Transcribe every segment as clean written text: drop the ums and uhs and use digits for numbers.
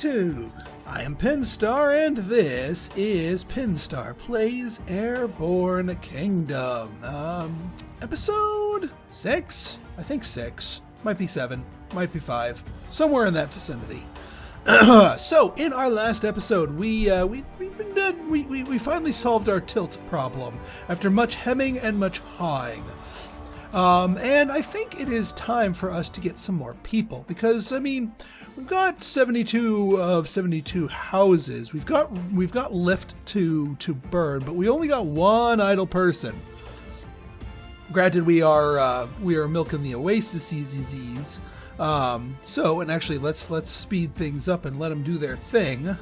YouTube! I am Pinstar, and this is Pinstar Plays Airborne Kingdom. Episode 6? I think 6. Might be 7. Might be 5. Somewhere in that vicinity. So, in our last episode, we finally solved our tilt problem after much hemming and much hawing. And I think it is time for us to get some more people, because, I mean, we've got 72 of 72 houses. We've got lift to burn, but we only got one idle person. Granted, we are milking the oases. So, and actually, let's speed things up and let them do their thing.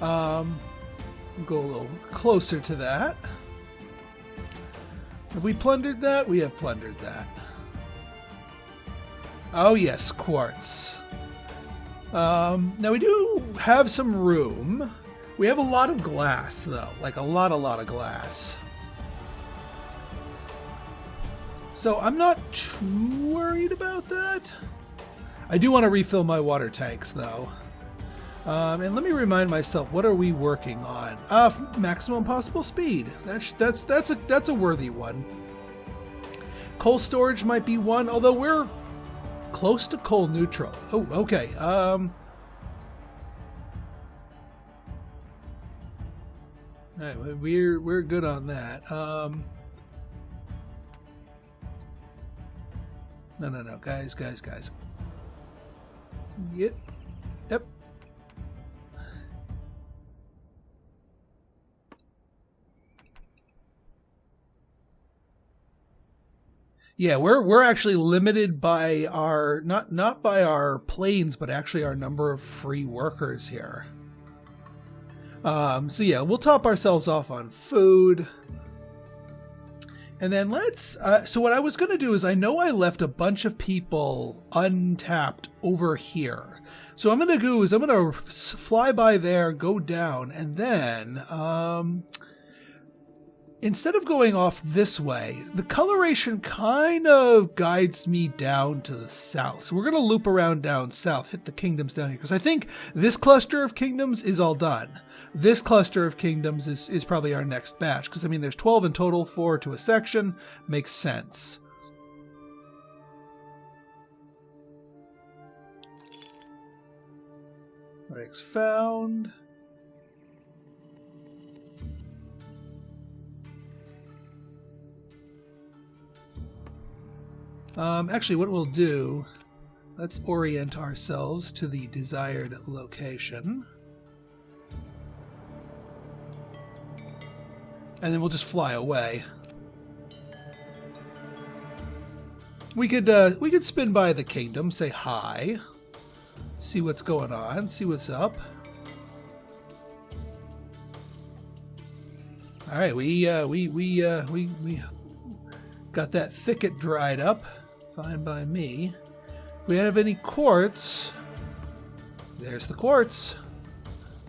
We'll go a little closer to that. Have we plundered that? We have plundered that. Oh yes, quartz. Now we do have some room. We have a lot of glass, though. Like a lot of glass. So I'm not too worried about that. I do want to refill my water tanks, though. And let me remind myself, what are we working on? Maximum possible speed. That's a worthy one. Coal storage might be one, although we're close to coal neutral. Oh, okay. All right, we're good on that. No, guys. Yep. Yeah, we're actually limited by our not by our planes, but actually our number of free workers here. So yeah, we'll top ourselves off on food. And then so what I was going to do is, I know I left a bunch of people untapped over here. So I'm going to do is I'm going to fly by there, go down, and then instead of going off this way, the coloration kind of guides me down to the south. So we're going to loop around down south, hit the kingdoms down here, because I think this cluster of kingdoms is all done. This cluster of kingdoms is probably our next batch, because, I mean, there's 12 in total, 4 to a section. Makes sense. Rigs found. Actually, what we'll do, let's orient ourselves to the desired location. And then we'll just fly away. We could spin by the kingdom, say hi, see what's going on, see what's up. All right, we got that thicket dried up. Fine by me. If we have any quartz, there's the quartz.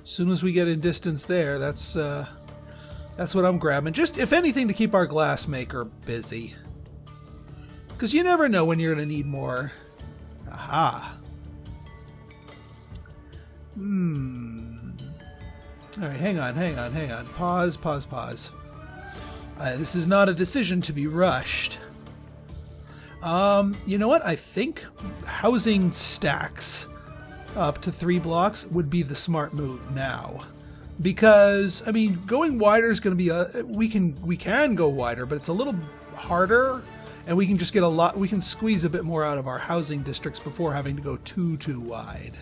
As soon as we get in distance there, that's what I'm grabbing. Just, if anything, to keep our glass maker busy. Because you never know when you're going to need more. Aha. Alright, hang on. Pause. This is not a decision to be rushed. You know what? I think housing stacks up to 3 blocks would be the smart move now. Because, I mean, going wider is going to be we can go wider, but it's a little harder, and we can just get we can squeeze a bit more out of our housing districts before having to go too wide.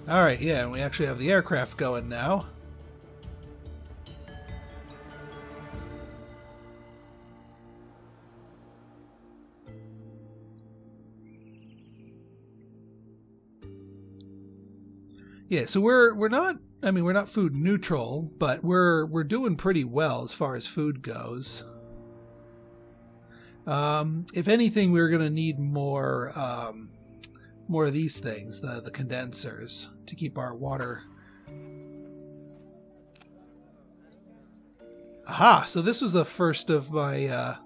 All right, yeah, and we actually have the aircraft going now. Yeah, so we're not food neutral, but we're doing pretty well as far as food goes. If anything, we're going to need more of these things, the condensers, to keep our water. Aha! So this was the first of my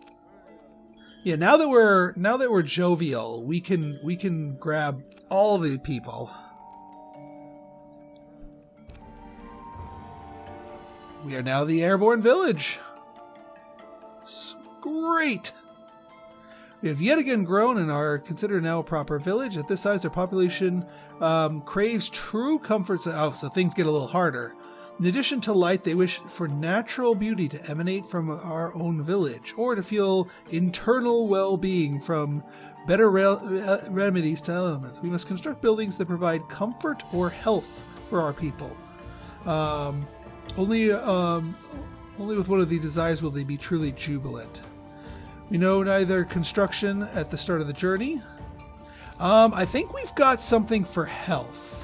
Yeah, now that we're jovial, we can grab all the people. We are now the Airborne Village. Great. We have yet again grown and are considered now a proper village. At this size, our population craves true comforts. Oh, so things get a little harder. In addition to light, they wish for natural beauty to emanate from our own village, or to feel internal well-being from better remedies to elements. We must construct buildings that provide comfort or health for our people. Only with one of these desires will they be truly jubilant. We know neither construction at the start of the journey. I think we've got something for health.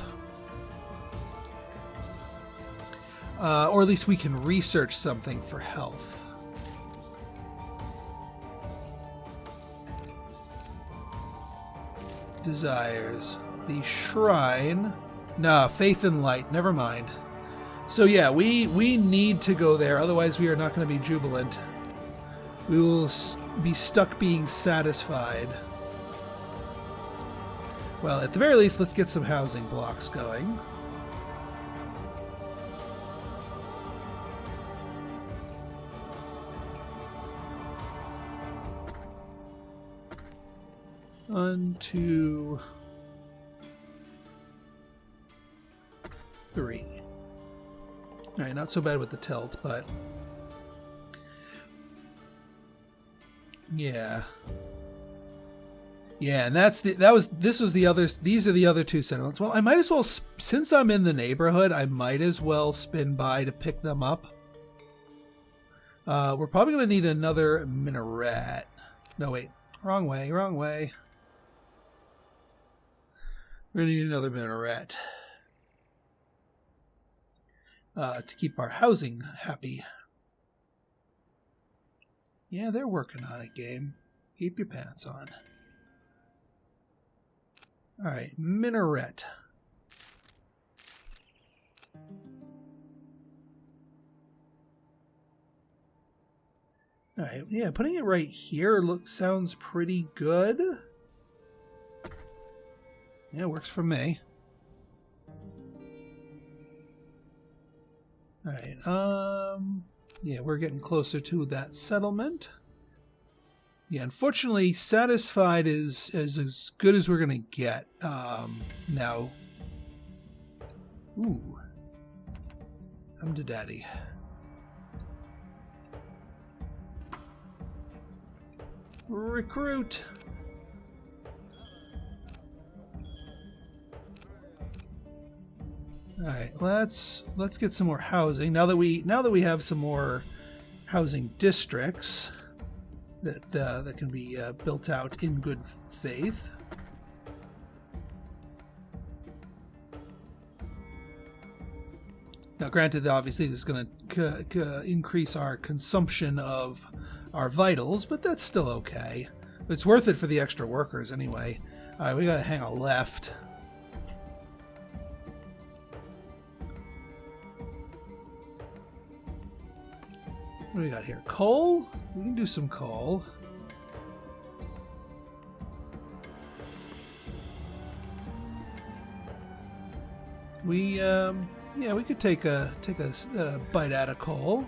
Or at least we can research something for health. Desires. The shrine. Nah, faith and light. Never mind. So yeah, we need to go there. Otherwise we are not going to be jubilant. We will be stuck being satisfied. Well, at the very least, let's get some housing blocks going. One, two, three. All right, not so bad with the tilt, but yeah, and this was the others. These are the other two settlements. Well, I might as well, since I'm in the neighborhood, I might as well spin by to pick them up. We're probably going to need another minaret. No, wait, wrong way. We're going to need another minaret to keep our housing happy. Yeah, they're working on it, game. Keep your pants on. All right, minaret. All right, yeah, putting it right here sounds pretty good. Yeah, works for me. All right, yeah, we're getting closer to that settlement. Yeah, unfortunately, satisfied is as good as we're gonna get. Now, ooh, come to daddy. Recruit. All right, let's get some more housing now that we have some more housing districts that can be built out in good faith. Now, granted, obviously this is going to increase our consumption of our vitals, but that's still okay. It's worth it for the extra workers anyway. All right, we got to hang a left. What do we got here? Coal? We can do some coal. Yeah, we could take a bite out of coal.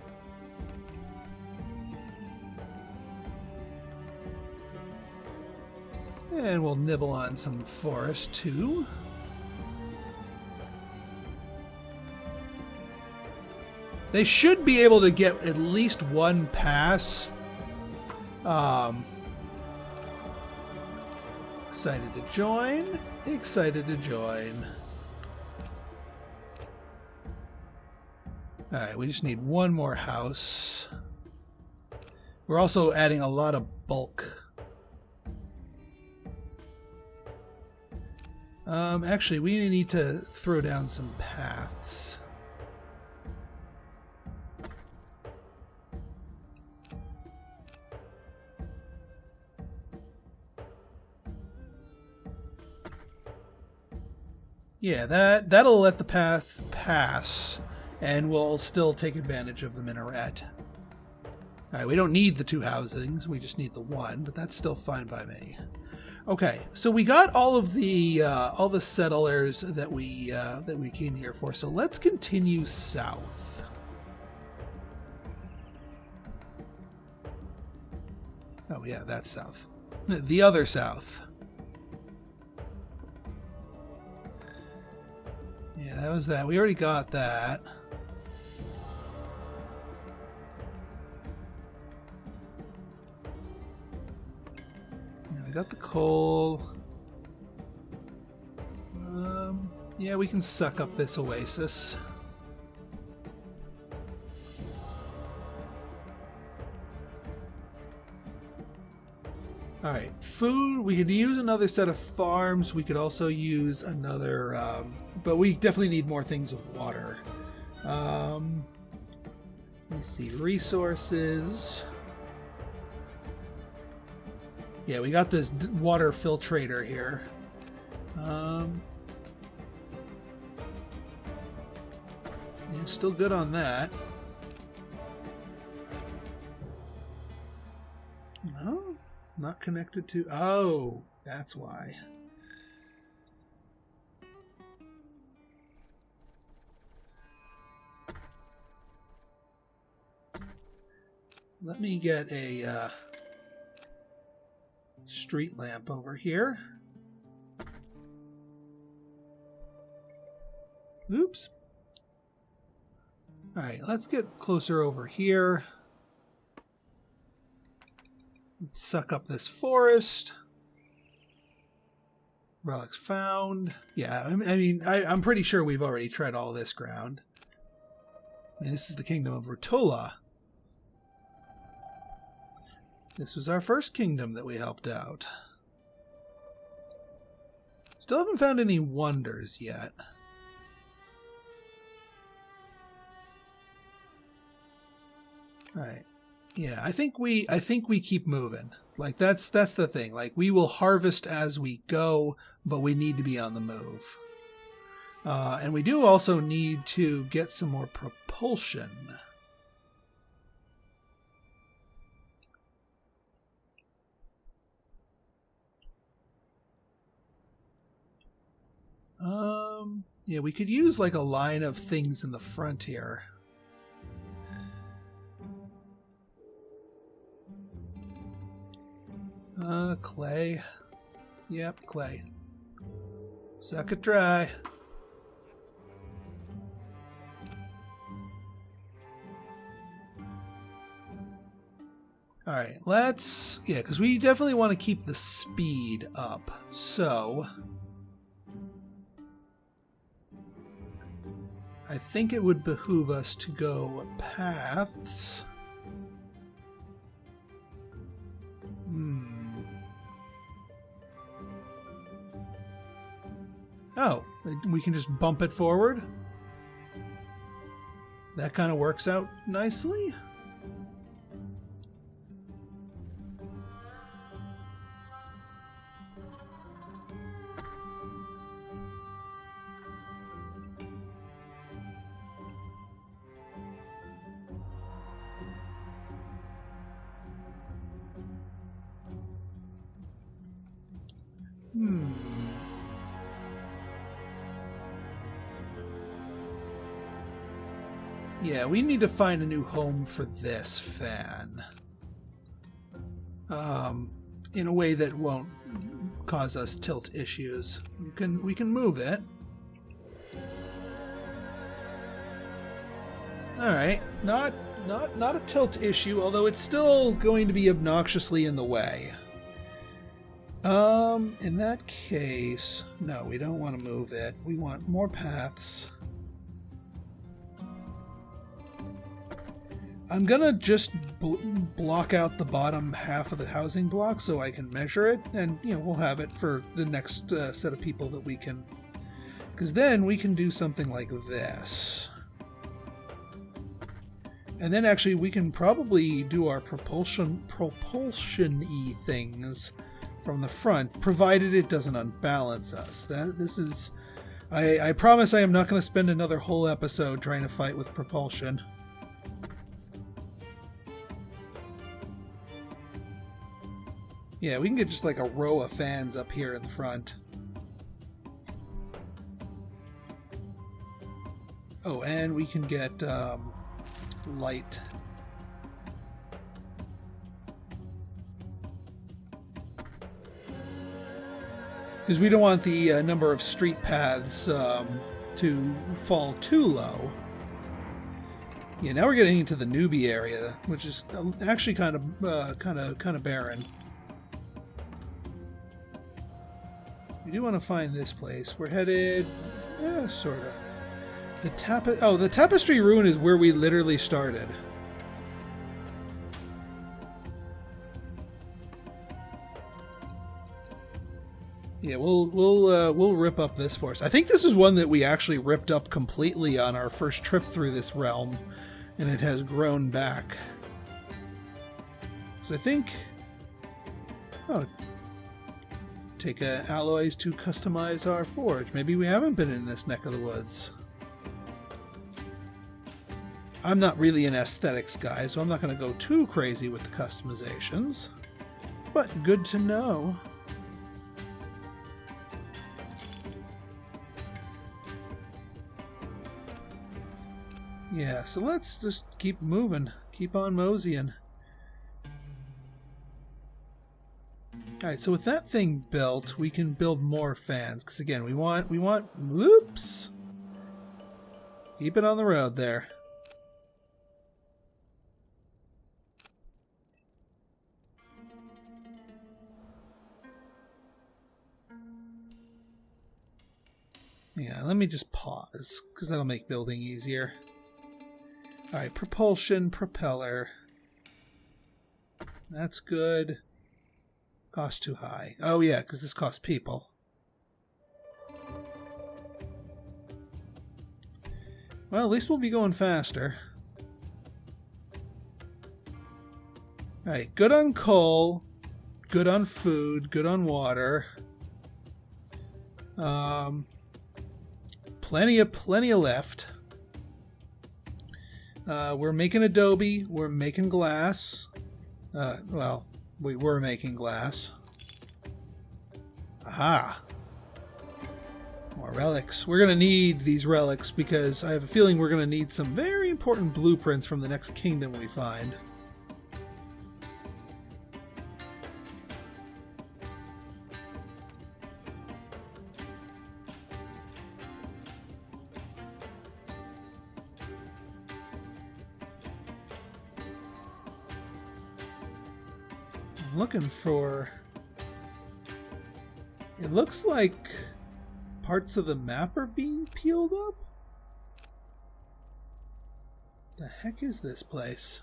And we'll nibble on some forest too. They should be able to get at least one pass. Excited to join. Excited to join. Alright, we just need one more house. We're also adding a lot of bulk. Actually, we need to throw down some paths. Yeah, that'll let the path pass, and we'll still take advantage of the minaret. Alright, we don't need the 2 housings. We just need the 1, but that's still fine by me. Okay, so we got all the settlers that we came here for. So let's continue south. Oh yeah, that's south. The other south. Yeah, that was that. We already got that. We got the coal. Yeah, we can suck up this oasis. Alright, food. We could use another set of farms. We could also use another... but we definitely need more things with water. Let me see. Resources. Yeah, we got this water filtrator here. Yeah, still good on that. No, not connected to... Oh, that's why. Let me get a... street lamp over here. Oops. Alright, let's get closer over here. Let's suck up this forest. Relics found. Yeah, I mean, I'm pretty sure we've already tread all this ground. I mean, this is the kingdom of Rotola. This was our first kingdom that we helped out. Still haven't found any wonders yet. Alright. Yeah, I think we keep moving. Like that's the thing. Like we will harvest as we go, but we need to be on the move. And we do also need to get some more propulsion. Yeah, we could use like a line of things in the front here. Clay. Yep, clay. Suck it dry. Alright, let's... Yeah, because we definitely want to keep the speed up. So... I think it would behoove us to go paths. Oh, we can just bump it forward? That kind of works out nicely. Yeah, we need to find a new home for this fan. In a way that won't cause us tilt issues. We can move it. Alright, not a tilt issue, although it's still going to be obnoxiously in the way. In that case, no, we don't want to move it. We want more paths. I'm gonna just block out the bottom half of the housing block so I can measure it, and we'll have it for the next set of people that we can, because then we can do something like this, and then actually we can probably do our propulsion-y things from the front, provided it doesn't unbalance us. This is, I promise I am not going to spend another whole episode trying to fight with propulsion. Yeah, we can get just like a row of fans up here in the front. Oh, and we can get light. Because we don't want the number of street paths to fall too low. Yeah, now we're getting into the newbie area, which is actually kind of barren. We do want to find this place. We're headed, sort of. The Tapestry Ruin is where we literally started. Yeah, we'll rip up this forest. I think this is one that we actually ripped up completely on our first trip through this realm, and it has grown back. So I think, take alloys to customize our forge. Maybe we haven't been in this neck of the woods. I'm not really an aesthetics guy, so I'm not going to go too crazy with the customizations, but good to know. Yeah, so let's just keep moving. Keep on moseying. Alright, so with that thing built, we can build more fans. Because again, we want, whoops! Keep it on the road there. Yeah, let me just pause, because that'll make building easier. Alright, propulsion, propeller. That's good. Cost too high. Oh yeah, because this costs people. Well, at least we'll be going faster. Alright, good on coal, good on food, good on water. Plenty of left. We're making adobe. We're making glass. Well, we were making glass. Aha! More relics. We're going to need these relics because I have a feeling we're going to need some very important blueprints from the next kingdom we find. Looking for, it looks like parts of the map are being peeled up. The heck is this place?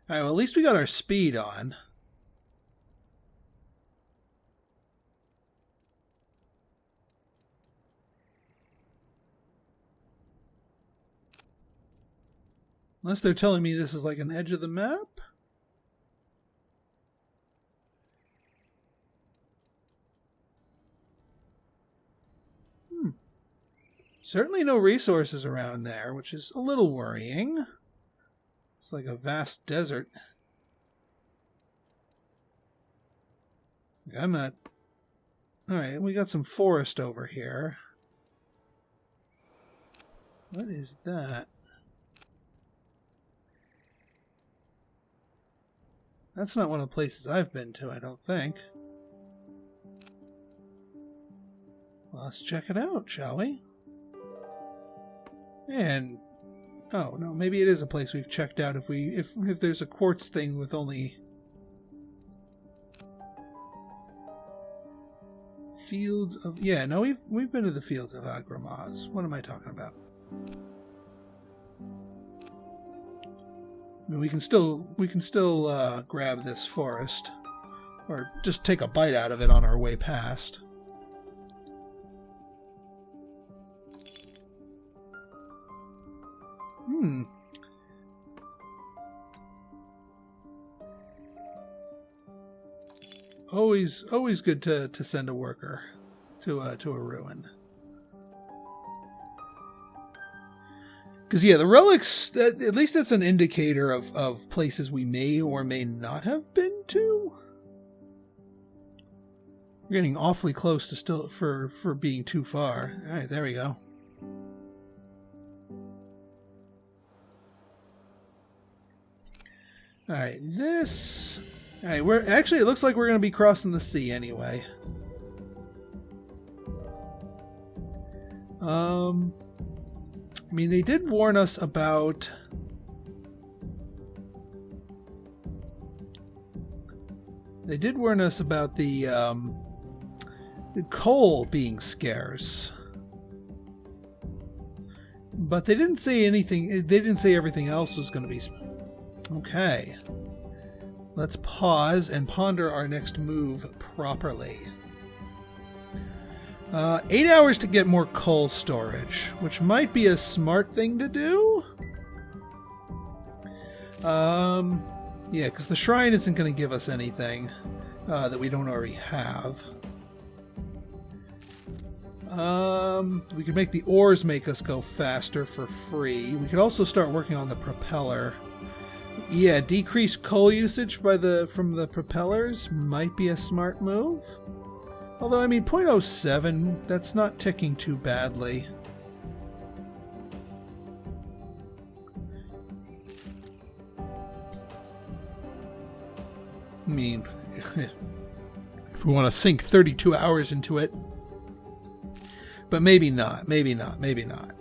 Alright, well at least we got our speed on. Unless they're telling me this is like an edge of the map. Certainly no resources around there, which is a little worrying. It's like a vast desert. I'm not... Alright, we got some forest over here. What is that? That's not one of the places I've been to, I don't think. Well, let's check it out, shall we? And... oh, no, maybe it is a place we've checked out if there's a quartz thing with only... Fields of... yeah, no, we've been to the Fields of Agramaz. What am I talking about? I mean, we can still grab this forest, or just take a bite out of it on our way past. Always good to send a worker to a ruin. Because, yeah, the relics, at least that's an indicator of places we may or may not have been to. We're getting awfully close to still for being too far. All right, there we go. All right, this... All right, we're... Actually, it looks like we're going to be crossing the sea anyway. I mean, they did warn us about... They did warn us about the coal being scarce. But they didn't say anything... They didn't say everything else was going to be... Okay. Let's pause and ponder our next move properly. 8 hours to get more coal storage, which might be a smart thing to do. Yeah, because the shrine isn't going to give us anything that we don't already have. We could make the ores make us go faster for free. We could also start working on the propeller. Yeah, decreased coal usage from the propellers might be a smart move. Although, I mean, 0.07, that's not ticking too badly. I mean, if we want to sink 32 hours into it. But maybe not, maybe not, maybe not.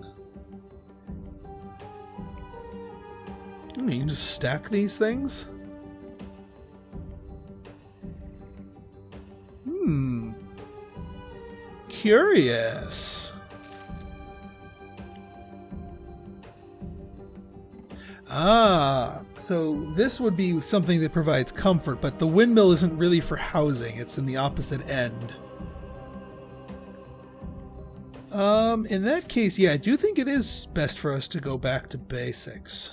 You can just stack these things? Curious. So this would be something that provides comfort, but the windmill isn't really for housing. It's in the opposite end. In that case, yeah, I do think it is best for us to go back to basics.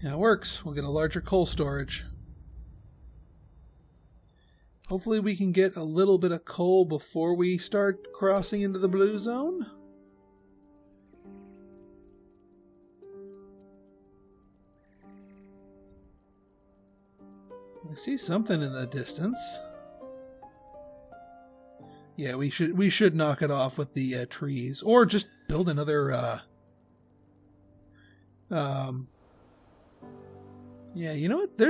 Yeah, it works. We'll get a larger coal storage. Hopefully we can get a little bit of coal before we start crossing into the blue zone. I see something in the distance. Yeah, we should knock it off with the trees, or just build another yeah, you know what? There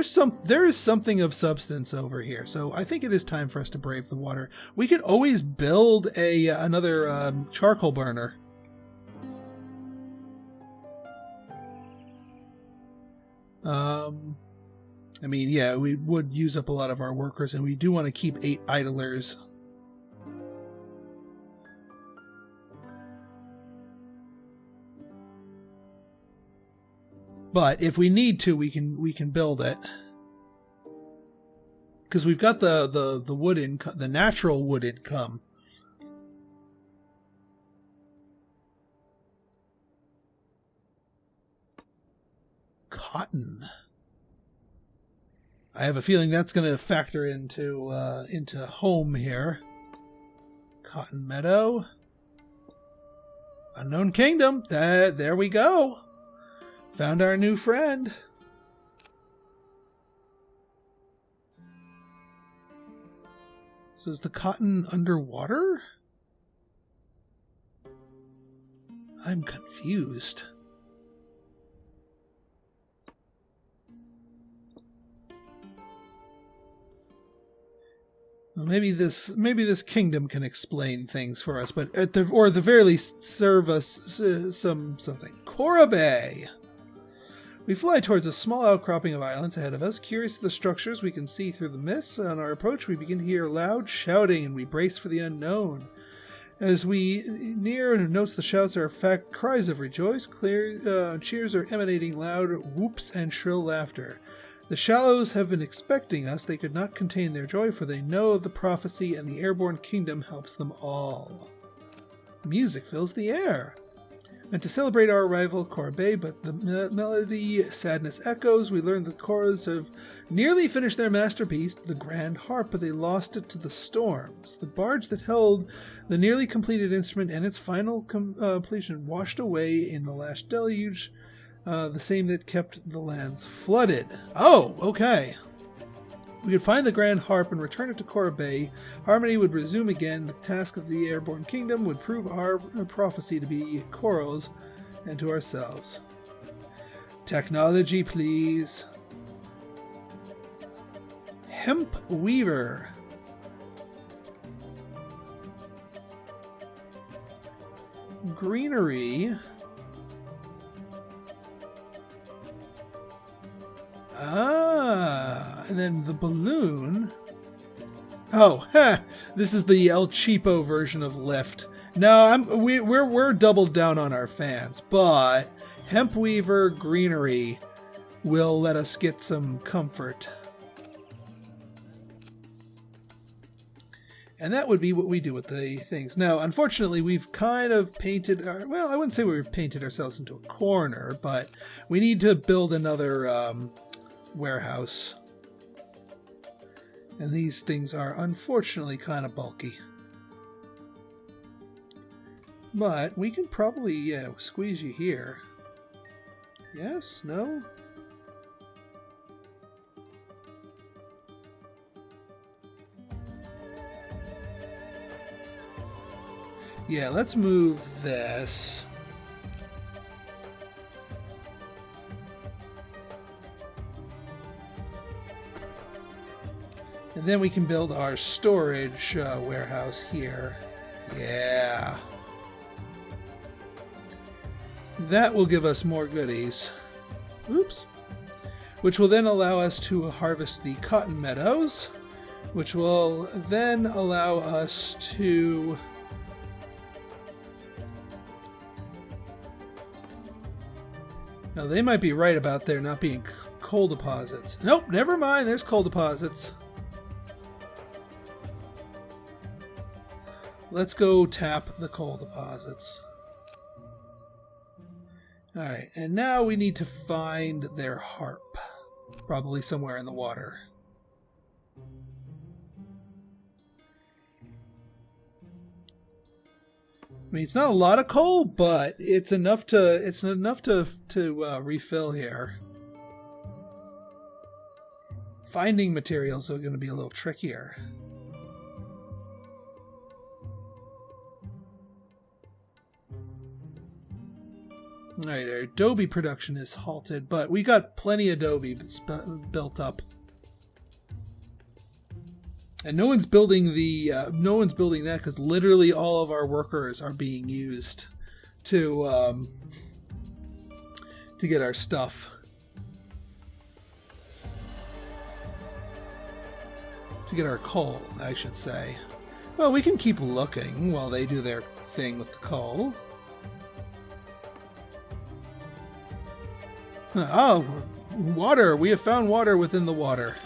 is something of substance over here. So I think it is time for us to brave the water. We could always build another charcoal burner. I mean, yeah, we would use up a lot of our workers, and we do want to keep 8 idlers. But if we need to, we can build it, because we've got the wood income, the natural wood income. Cotton. I have a feeling that's going to factor into home here. Cotton Meadow. Unknown Kingdom. There we go. Found our new friend. So is the cotton underwater? I'm confused. Well, maybe this kingdom can explain things for us, but or at the very least serve us something. Cora Bay. We fly towards a small outcropping of islands ahead of us. Curious to the structures we can see through the mists. On our approach, we begin to hear loud shouting, and we brace for the unknown. As we near and notice the shouts are in fact cries of rejoice, cheers are emanating loud whoops and shrill laughter. The Shallows have been expecting us. They could not contain their joy, for they know of the prophecy, and the Airborne Kingdom helps them all. Music fills the air. And to celebrate our arrival, Cora Bay, but the melody sadness echoes. We learn the Coras have nearly finished their masterpiece, the Grand Harp, but they lost it to the storms. The barge that held the nearly completed instrument and its final completion washed away in the last deluge, the same that kept the lands flooded. Oh, okay. We could find the Grand Harp and return it to Cora Bay. Harmony would resume again. The task of the Airborne Kingdom would prove our prophecy to be Corals and to ourselves. Technology, please. Hemp Weaver. Greenery. And then the balloon. Oh, this is the El Cheapo version of Lift. No, we're doubled down on our fans, but Hemp Weaver Greenery will let us get some comfort. And that would be what we do with the things. Now, unfortunately, we've kind of painted well, I wouldn't say we've painted ourselves into a corner, but we need to build another warehouse. And these things are unfortunately kind of bulky. But we can probably squeeze you here. Yes? No? Yeah, let's move this. And then we can build our storage warehouse here. Yeah. That will give us more goodies. Oops. Which will then allow us to harvest the cotton meadows, which will then allow us to now they might be right about there not being coal deposits. Nope, never mind, there's coal deposits. Let's go tap the coal deposits. Alright, and now we need to find their harp. Probably somewhere in the water. I mean, it's not a lot of coal, but it's enough to refill here. Finding materials are going to be a little trickier. Alright, our adobe production is halted, but we got plenty of adobe built up. And no one's building that because literally all of our workers are being used to get our stuff. To get our coal, I should say. Well, we can keep looking while they do their thing with the coal. Oh, water! We have found water within the water.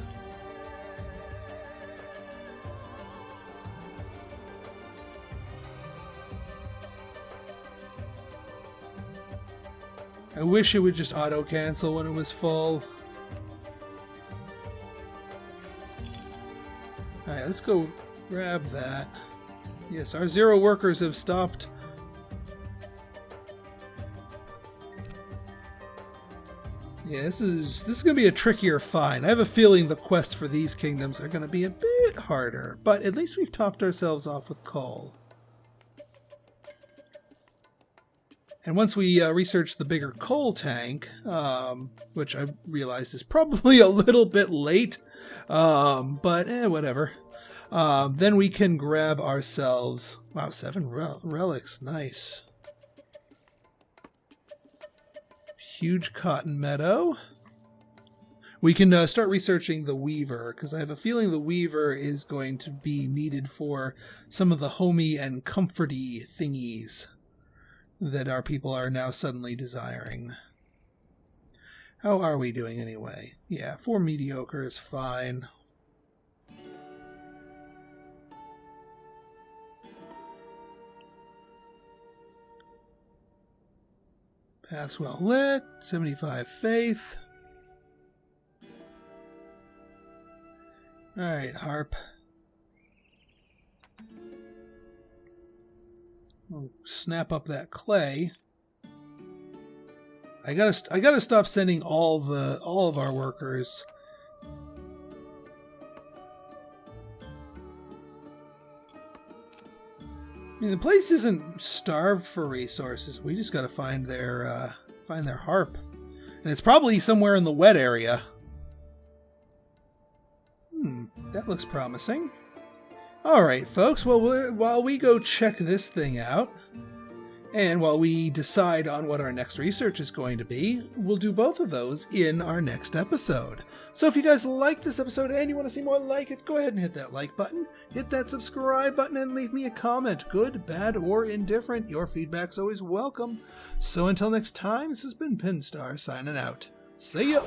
I wish it would just auto-cancel when it was full. Alright, let's go grab that. Yes, our 0 workers have stopped. Yeah, this is going to be a trickier find. I have a feeling the quests for these kingdoms are going to be a bit harder, but at least we've topped ourselves off with coal. And once we research the bigger coal tank, which I realized is probably a little bit late, but whatever. Then we can grab ourselves... Wow, 7 relics. Nice. Huge cotton meadow. We can start researching the weaver, because I have a feeling the weaver is going to be needed for some of the homey and comforty thingies that our people are now suddenly desiring. How are we doing anyway? Yeah, 4 mediocre is fine. Paths well lit. 75 faith. Alright, harp. We'll snap up that clay. I gotta stop sending all of our workers. I mean, the place isn't starved for resources. We just gotta find their harp, and it's probably somewhere in the wet area. That looks promising. All right, folks. Well, while we go check this thing out, and while we decide on what our next research is going to be, we'll do both of those in our next episode. So if you guys like this episode and you want to see more like it, go ahead and hit that like button, hit that subscribe button, and leave me a comment. Good, bad, or indifferent. Your feedback's always welcome. So until next time, this has been Pinstar signing out. See ya!